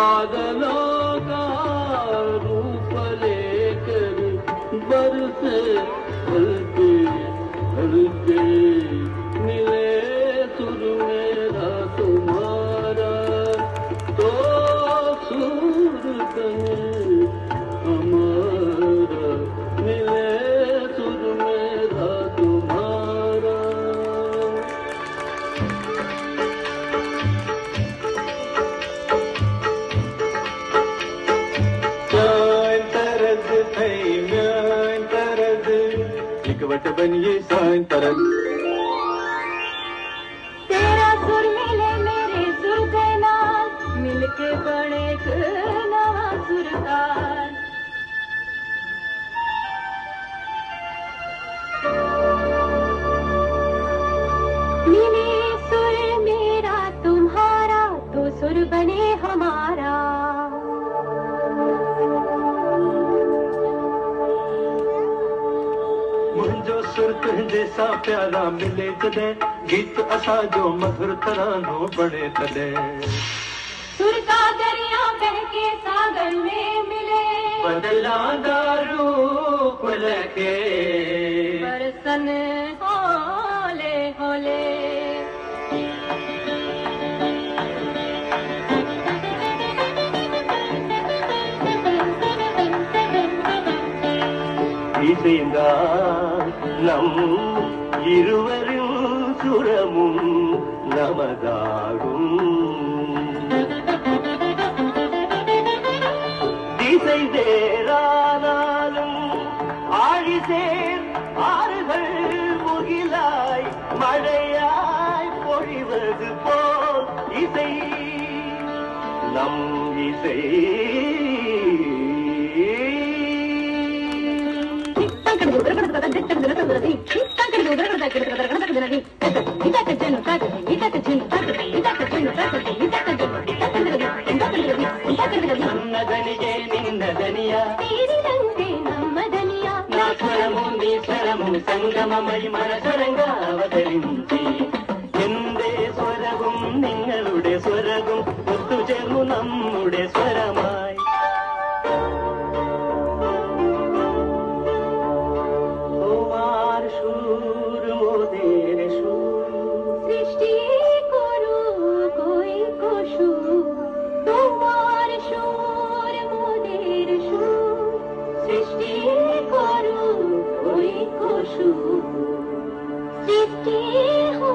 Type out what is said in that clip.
बादलों का रूप लेकर बरसे हल्के हल्के मिले सुर मेरा तुम्हारा तो सुर तने हमारा मिले सुर मेरा तुम्हारा वट बनिए साइन तरल तेरा सुर मिले मेरे सुर के नाल मिलके बने एक नवा सुरताल मिले सुर मेरा तुम्हारा तो सुर बने हमारा मुंहिंजो सुर तुंहिंजे सां प्यारा मिले जॾहिं गीत असांजो मधुर तरानो बणे तॾहिं सुर का दरिया बहके सागर में मिले बदलांदा रूप लगे बरसन होले होले நம் இருவரும் சுரமும் நமதாகும் திசை வேறானாலும் ஆழிசேர் ஆறுகள் முகிலாய் மழையாய் பொழிவது போல் இசை நம் இசை నన్నదనియే నిన్నదనియా తీరినంతే నమ్మదనియా నా స్వరము నీ స్వరము സംഗമമായി മനസ്സരംഗ അവതരിഞ്ചി എന്റെ സ്വരവും നിങ്ങളുടെ സ്വരവും ഒത്തുചേർന്നു നമ്മുടെ സ്വരമായി সুর মোদের সুর সৃষ্টি করু কই কশু তোমার সুর মোদের সুর সৃষ্টি করু কই কশু সৃষ্টি হো